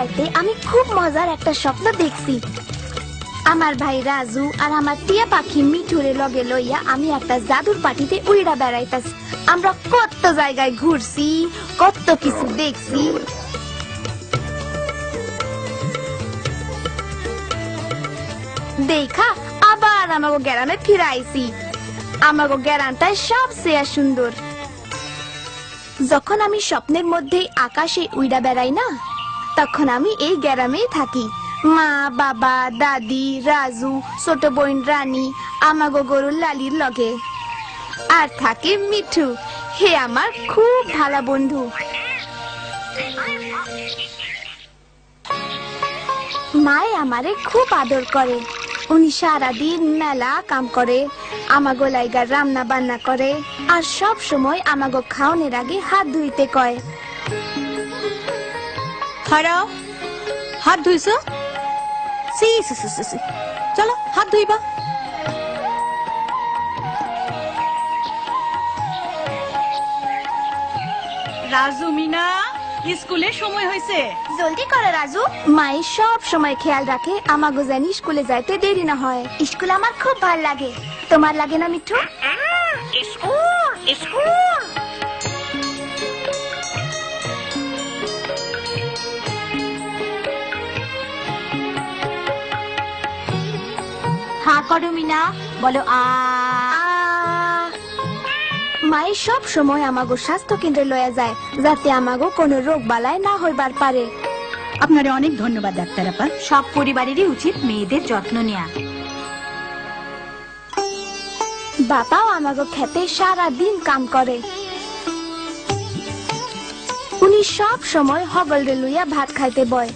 রাতে আমি খুব মজার একটা স্বপ্ন দেখছি। আমার ভাই রাজু আর আমার টিয়া পাখি মিঠুরে লগে লইয়া আমি একটা জাদুর পার্টিতে উইড়া বেড়াইতাছি। আমরা কত জায়গায় ঘুরছি, কত কিছু দেখছি। দেখা আবার আমাগো গ্রামে ফিরে আইছি। আমাগো গ্রামটাই সবচেয়ে সুন্দর। যখন আমি স্বপ্নের মধ্যে আকাশে উইড়া বেড়াই না, তখন আমি এই গ্রামেই থাকি। মা, বাবা, দাদি, রাজু, ছোট বোন রানী, আমাগো গরুর লালির লগে। আর থাকে মিঠু, হে আমার খুব ভালো বন্ধু। মায়ে আমারে খুব আদর করে। উনি সারাদিন মেলা কাম করে, আমাগো লাইগা রান্না বান্না করে, আর সব সময় আমাগো খাওয়ানোর আগে হাত ধুইতে কয়। খারাও, হাত ধুইছো? চলো হাত ধুইবা। রাজু, মিনা, স্কুলে সময় হয়েছে, জলদি করো রাজু। মায়ের সব সময় খেয়াল রাখে আমাগো জানি স্কুলে যাইতে দেরি না হয়। স্কুল আমার খুব ভালো লাগে। তোমার লাগে না মিঠু? স্কুল স্কুল হ্যাঁ করো মিনা, বলো আ। মায়ের সব সময় আমাগো স্বাস্থ্য কেন্দ্রে লয়া যায়, যাতে আমাগো কোনো রোগ বালায় না হইবার পারে। আপনারে অনেক ধন্যবাদ ডাক্তার আপা। সব পরিবারেরই উচিত মেয়েদের যত্ন নেওয়া। বাবাও আমাগো খেতে সারা দিন কাম করে। উনি সব সময় হগলরে লইয়া ভাত খাইতে বয়,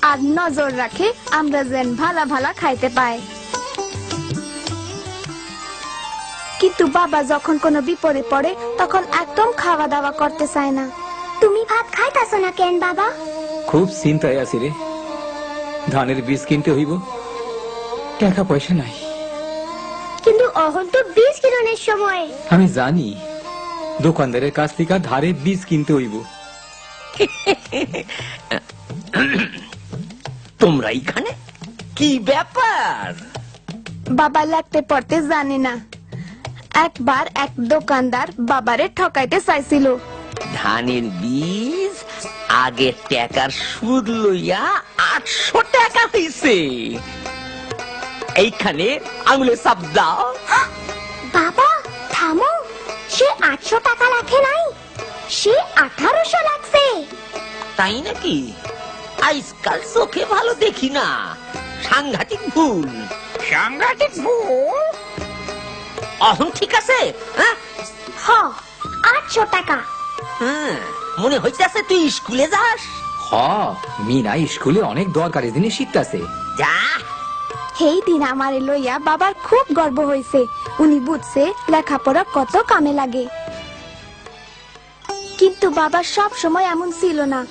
আর নজর রাখে আমরা যেন ভালা ভালা খাইতে পাই। কিন্তু বাবা যখন কোনো বিপদে পড়ে তখন একদম খাওয়া দাওয়া করতে চায় না। তুমি ভাত খাইতাছো না কেন বাবা? খুব চিন্তায় আছি রে। ধানের বীজ কিনতে হইব, টাকা পয়সা নাই। কিন্তু অহন তো বীজ কিনানোর সময়। আমি জানি, দোকানদারের কাছ থেকে ধারে বীজ কিনতে হইব। তোমরা এখানে কি ব্যাপার? বাবা লাগতে পড়তে জানে না। একবার এক দোকানদার বাবারে ঠকাইতে চাইছিল। ধানের বীজ আগে টাকার সুদ লইয়া 800 টাকা হইছে। এইখানে আঙুলে চাপ দাও। বাবা থামো, সে 800 টাকা রাখে নাই, সে 1800 লাগছে। তাই নাকি? আজকাল চোখে ভালো দেখি না। সাংঘাতিক ভুল, সাংঘাতিক ভুল। অহন ঠিক আছে? হ, 800 টাকা। মনে হইতেছে তুই স্কুলে যাস। হ, মিনা স্কুলে অনেক দরকারি জিনিস শিখতাছে। যা। সেই দিন আমারে লইয়া বাবার খুব গর্ব হয়েছে। উনি বুঝছে লেখাপড়া কত কামে লাগে। কিন্তু বাবা সব সময় এমন ছিল না।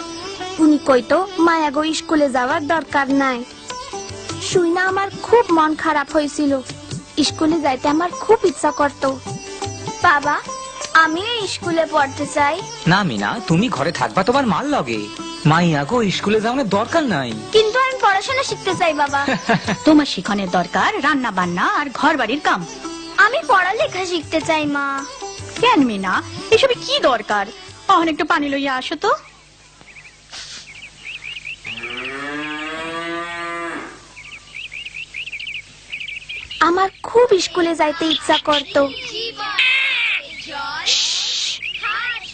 উনি কইতো মায়াগো স্কুলে যাওয়ার দরকার নাই। শুই না আমার খুব মন খারাপ হয়েছিল। স্কুলে যাইতে আমার খুব ইচ্ছা করতো। বাবা, আমিও স্কুলে পড়তে চাই। না মিনা, তুমি ঘরে থাকবা তোমার মাল লগে। মাইয়াগো স্কুলে যাওয়ার দরকার নাই। কিন্তু আমি পড়াশোনা শিখতে চাই বাবা। তোমার শিখনের দরকার রান্না বান্না আর ঘর বাড়ির কাম। আমি পড়ালেখা শিখতে চাই মা। কেন মিনা, এসবে কি দরকার? অহন একটু পানি লইয়া আসো তো। আমার খুব স্কুলে যাইতে ইচ্ছা করতো।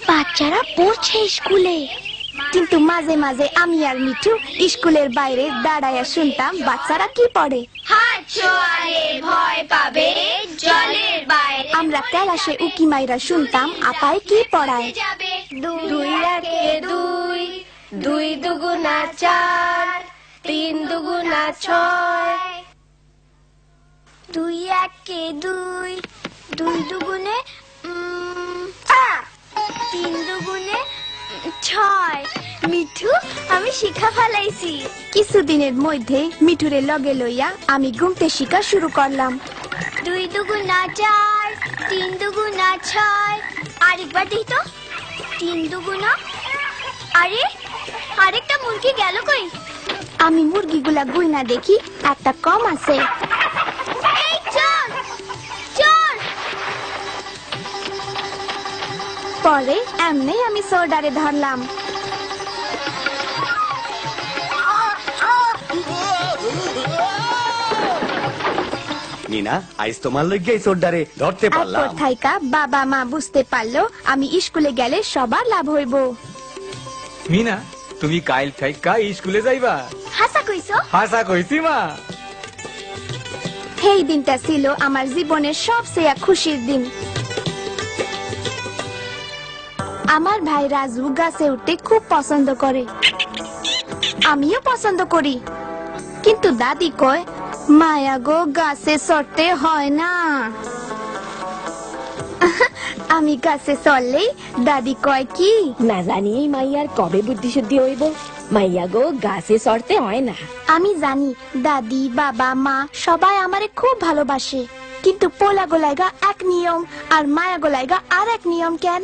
বাচ্চারা পড়ছে স্কুলে, কিন্তু মাঝে মাঝে আমি আর মিঠু স্কুলের বাইরে দাঁড়াইয়া শুনতাম বাচ্চারা কি পড়ে। ভয় পাবে জলের বাইরে। আমরা ক্লাসে উকি মাইরা শুনতাম আপাই কি পড়ায়। 2 একে 2, 2 দুগুণা 4, 3 দুগুণা 6। 2 একে 2, 2 দুগুণে 3 দুগুণে 6। মিঠু, আমি শিখা ফেলাইছি। কিছুদিনের মধ্যে মিঠুরে লগে লইয়া আমি গুনতে শিখা শুরু করলাম। 2 দুগুণা 4, 3 দুগুণা 6। আরেকবার দিই তো। 3 দুগুণা, আরে আরেকটা মুরগি গেল কই? আমি মুরগিগুলা গুইনা দেখি একটা কম আছে। এই চোর চোর! পরে এমনি আমি সোডারে ধরলাম। মিনা আইস তোমার লইগে এই চোরডারে ধরতে পারলাম। এরপর থাইকা বাবা মা বুঝতে পারলো আমি স্কুলে গেলে সবার লাভ হইব। মিনা তুমি কাইল থাইকা স্কুলে যাইবা? হাসা কইছো? হাসা কইছি মা। এই দিনটা ছিল আমার জীবনের সবচেয়ে খুশির দিন। আমার ভাই রাজু গাছে উঠতে খুব পছন্দ করে, আমিও পছন্দ করি, কিন্তু দাদি কয় মায়া গো গাছে চড়তে হয় না। আমি গাছে চড়লেই দাদি কয় কি, না জানি এই মাইয়ার কবে বুদ্ধি শুদ্ধি হইব। মাইয়া গো গাছে চড়তে হয় না। আমি জানি দাদি বাবা মা সবাই আমারে খুব ভালোবাসে, কিন্তু পোলা গোলাইগা এক নিয়ম আর মায়া গোলাইগা আর এক নিয়ম কেন?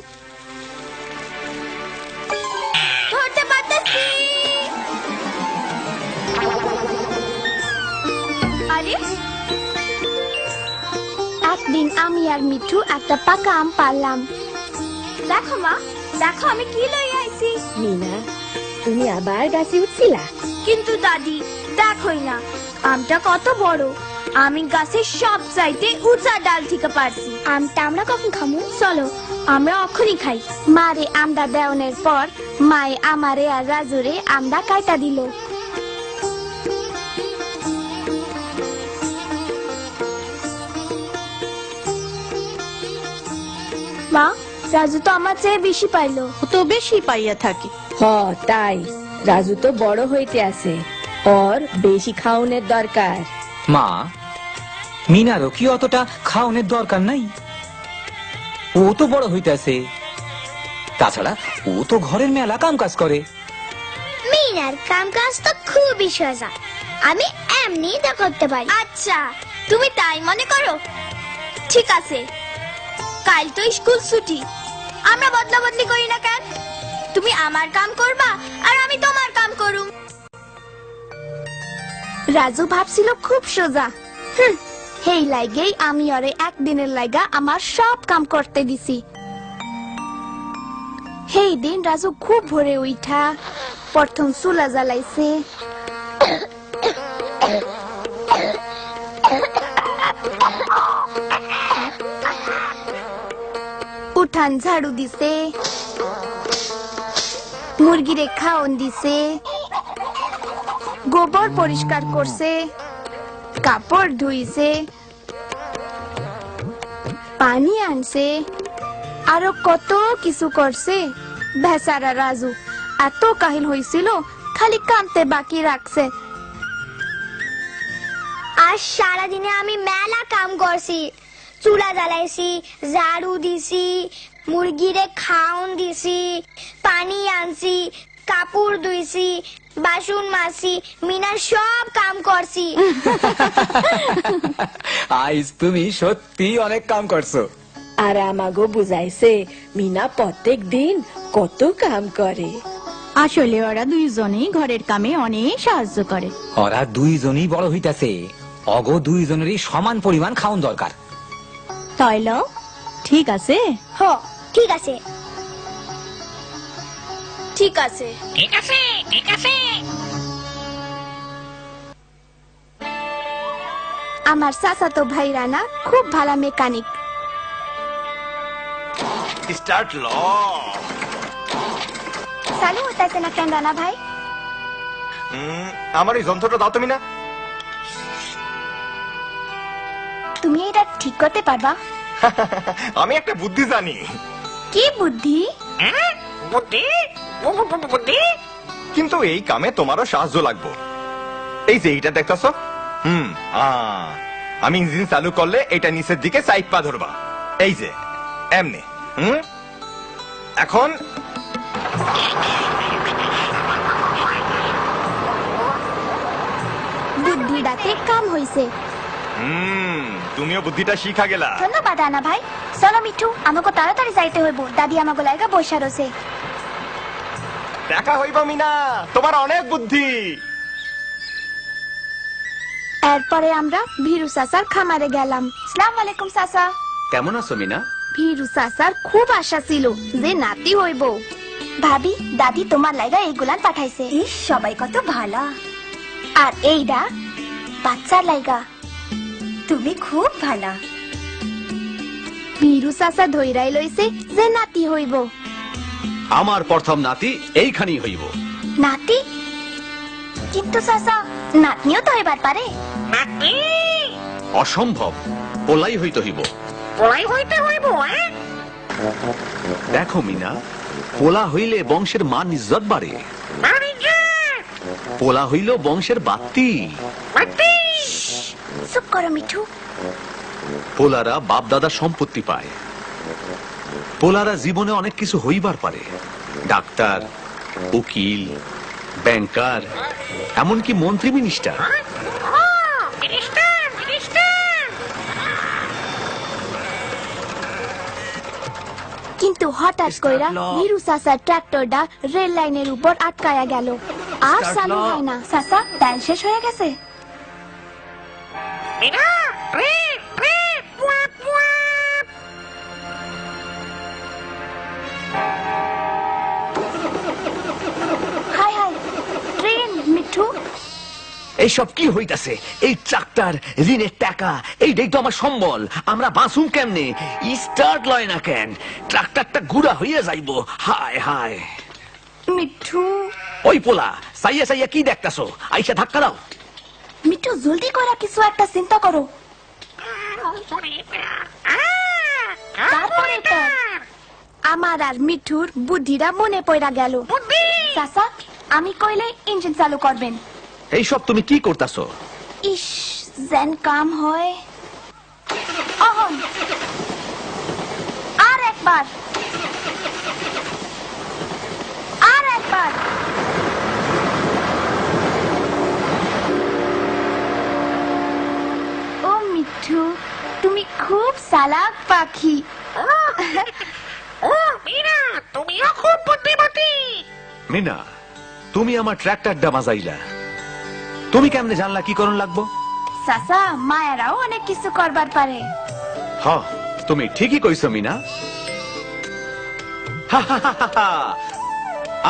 ধরতে পারতেছি। আরে একদিন আমি আর মিঠু একটা পাকা আম পারলাম। দেখো মা, দেখো আমি কি লই আইছি। মিনা তুমি আবার গাছে উঠছিলা? কিন্তু দাদি দেখোই না আমটা কত বড়, আমি গাছের সব চাইতে উঁচা ডাল থেকে পারছি। আমটা আমরা কখন খামু? চলো আমরা অখনই খাই। মারে আমটা দেওয়ানোর পর মায়ে আমারে আর রাজুরে আমটা কাইটা দিল। মা, রাজু তো আমার চেয়ে বেশি পাইলো। ও তো বেশি পাইয়া থাকে। হ তাই, রাজু তো বড় হইতে আছে, ওর বেশি খাওনের দরকার। মা, মিনারও কি অতটা খাওয়ানোর দরকার নাই? ও তো বড় হইতেছে, তাছাড়া ও তো ঘরের মেলা কাম কাজ করে। মিনার কাম কাজ তো খুবই সোজা, আমি এমনি তা করতে পারি। আচ্ছা তুমি তাই মনে করো, ঠিক আছে, কাল তো স্কুল ছুটি, আমরা বদলা বদলি করি না কেন? তুমি আমার কাম করবা আর আমি তোমার কাম করুম। রাজু ভাবছিল খুব সোজা, হেই লাগেই আমি ওরে একদিনের লাগা আমার সব কাম করতে দিছি। হেই দিন রাজু খুব ভোরে উঠা প্রথম চুলা জ্বালাইছে, উঠান ঝাড়ু দিছে, মুরগিরে খাওন দিছে, গোবর পরিষ্কার করছে, কাপড় ধুইছে, পানি আনছে, আরো কত কিছু করছে। বেচারা রাজু এত কাহিল হয়েছিল, খালি কাঁদতে বাকি রাখছে। আজ সারাদিনে আমি মেলা কাম করছি, চুলা জ্বালাইছি, ঝাড়ু দিছি, মুরগিরে খাওন দিছি, পানি আনছি, কাপড় ধুইছি, বাসন মাজছি, মিনার সব কাম করছি। আইস তুমি সত্যি অনেক কাম করছো। আর আমাগো বুঝাইছে মিনা প্রত্যেক দিন কত কাম করে। আসলে ওরা দুইজনেই ঘরের কামে অনেক সাহায্য করে। ওরা দুইজনই বড় হইতাছে, অগো দুইজনেরই সমান পরিমাণ খাওন দরকার। তাইল ঠিক আছে? হ ঠিক আছে। ঠিক আছে, ঠিক আছে, ঠিক আছে। আমার চাচাতো ভাই রানা খুব ভালো মেকানিক। স্টার্ট ল। চালু হইতাছে না কেন রানা ভাই? আমার এই যন্ত্রটা দাও তুমি না। তুমি এটা ঠিক করতে পারবা? আমি একটা বুদ্ধি জানি। কি বুদ্ধি? বুদ্ধি? বুদ্ধি? কিন্তু এই কামে তোমারও সাহায্য লাগবে। এই যে এইটা দেখতেছো, আমি ইঞ্জিন চালু করলে এটা নিচের দিকে সাইড পা ধরবা, এই যে এমনি। এখন বুদ্ধিটাতে কাম হইছে। তুমিও বুদ্ধিটা শিখা গেলা। ধন্যবাদ রানা ভাই। চলো মিঠু, আমাকে তাড়াতাড়ি যাইতে হইব, দাদি আমাকে লাগা বসা রয়েছে। দেখা হইব মিনা, তোমার অনেক বুদ্ধি। এরপরে আমরা ভীরু চাচার খামারে গেলাম। সালাম আলাইকুম চাচা। কেমন আছো মিনা? ভীরু চাচার খুব আশা ছিল যে নাতি হইব। ভাবি, দাদি তোমার লাইগা এইগুলান পাঠাইছে। ইস, সবাই কত ভালো। আর এইটা বাচ্চার লাইগা। তুমি খুব ভালো। ভীরু চাচা ধৈরাই লইছে যে নাতি হইব। আমার প্রথম নাতি এইখানেই হইব। নাতি? কিন্তু চাচা, নাতনিও তো হইবার পারে। অসম্ভব, পোলাই হইতে হইব। দেখো মিনা, পোলা হইলে বংশের মান ইজ্জত বাড়ে। পোলা হইল বংশের বাত্তি। চুপ করো মিঠু। পোলারা বাপ দাদার সম্পত্তি পায়। পোলারা জীবনে অনেক কিছু হইবার পারে, ডাক্তার, উকিল, ব্যাংকার, এমনকি মন্ত্রী, মিনিস্টার। কিন্তু হঠাৎ কইরা ভীরু চাচার ট্রাক্টরটা রেল লাইনের উপর আটকায়া গেল, আর চালু হয় না। চাচা, তেল শেষ হয়ে গেছে। High high, train Mithu. এইসব কি হইতাছে? এই ট্রাক্টর, ঋণের টাকা, এইটাই তো আমার সম্বল। আমরা বাঁচুম কেমনে? স্টার্ট লয় না কেন? ট্রাক্টরটা গুড়া হইয়া যাইব। হায় হায়। মিঠু, ওই পোলা, সাইয়া সাইয়া কি দেখতাছো? আইসা ধাক্কা দাও। মিঠু জলদি করা কিছু একটা চিন্তা করো। তারপরে তো আমার আর মিঠুর বুদ্ধিটা মনে পড়া গেল। চাচা, আমি কইলে ইঞ্জিন চালু করবেন। এইসব তুমি কি করতাছো? ইস, যেন কাম হয়। অহন, আর একবার, আর একবার। ও মিঠু, তুমি খুব চালাক পাখি। মিনা, তুমি আমার ট্রাক্টরটা বাজাইলা। তুমি কেমনে জানলা কি করণ লাগবো? চাচা, মায়েরাও অনেক কিছু করবার পারে। হ, তুমি ঠিকই কইছো মিনা।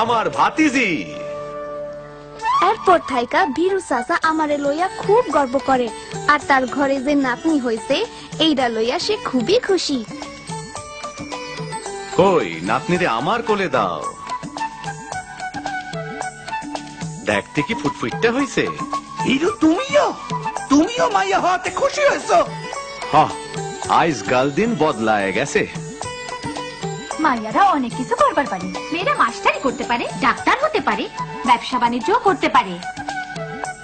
আমার ভাতিজি। এরপর থাইকা ভীরু চাচা আমারে লইয়া খুব গর্ব করে, আর তার ঘরে যে নাতনি হইছে এইটা লইয়া সে খুবই খুশি। কই, নাতনিরে আমার কোলে দাও। দেখতে কি ফুটফুটটা হইছে? হিরু, তুমিও মাইয়া হওয়াতে খুশি হয়েছো? হ্যাঁ, আজকাল দিন বদলায় গেছে। মাইয়ারা অনেক কিছু করবার পারে। মেয়েরা মাস্টারি করতে পারে, ডাক্তার হতে পারে, ব্যবসা বাণিজ্য করতে পারে,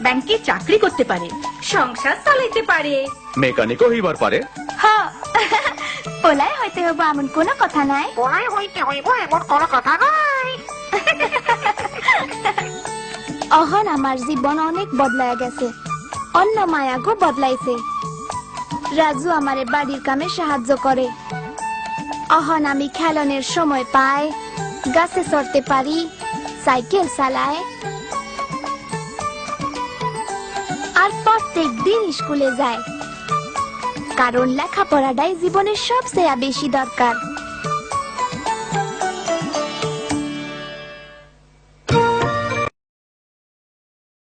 ব্যাংকে চাকরি করতে পারে, সংসার চালাইতে পারে, মেকানিকও হইবার পারে। হ্যাঁ, পোলাই হইতে হইব এমন কোনো কথা নাই। অহন আমার জীবন অনেক বদলায় গেছে। অন্য মায়াগো বদলাইছে। রাজু আমারে বাড়ির কামে সাহায্য করে। অহন আমি খেলনের সময় পাই, গাছে চড়তে পারি, সাইকেল চালায়, আর প্রত্যেক দিন স্কুলে যায়। কারণ লেখাপড়াটাই জীবনের সবচেয়ে বেশি দরকার।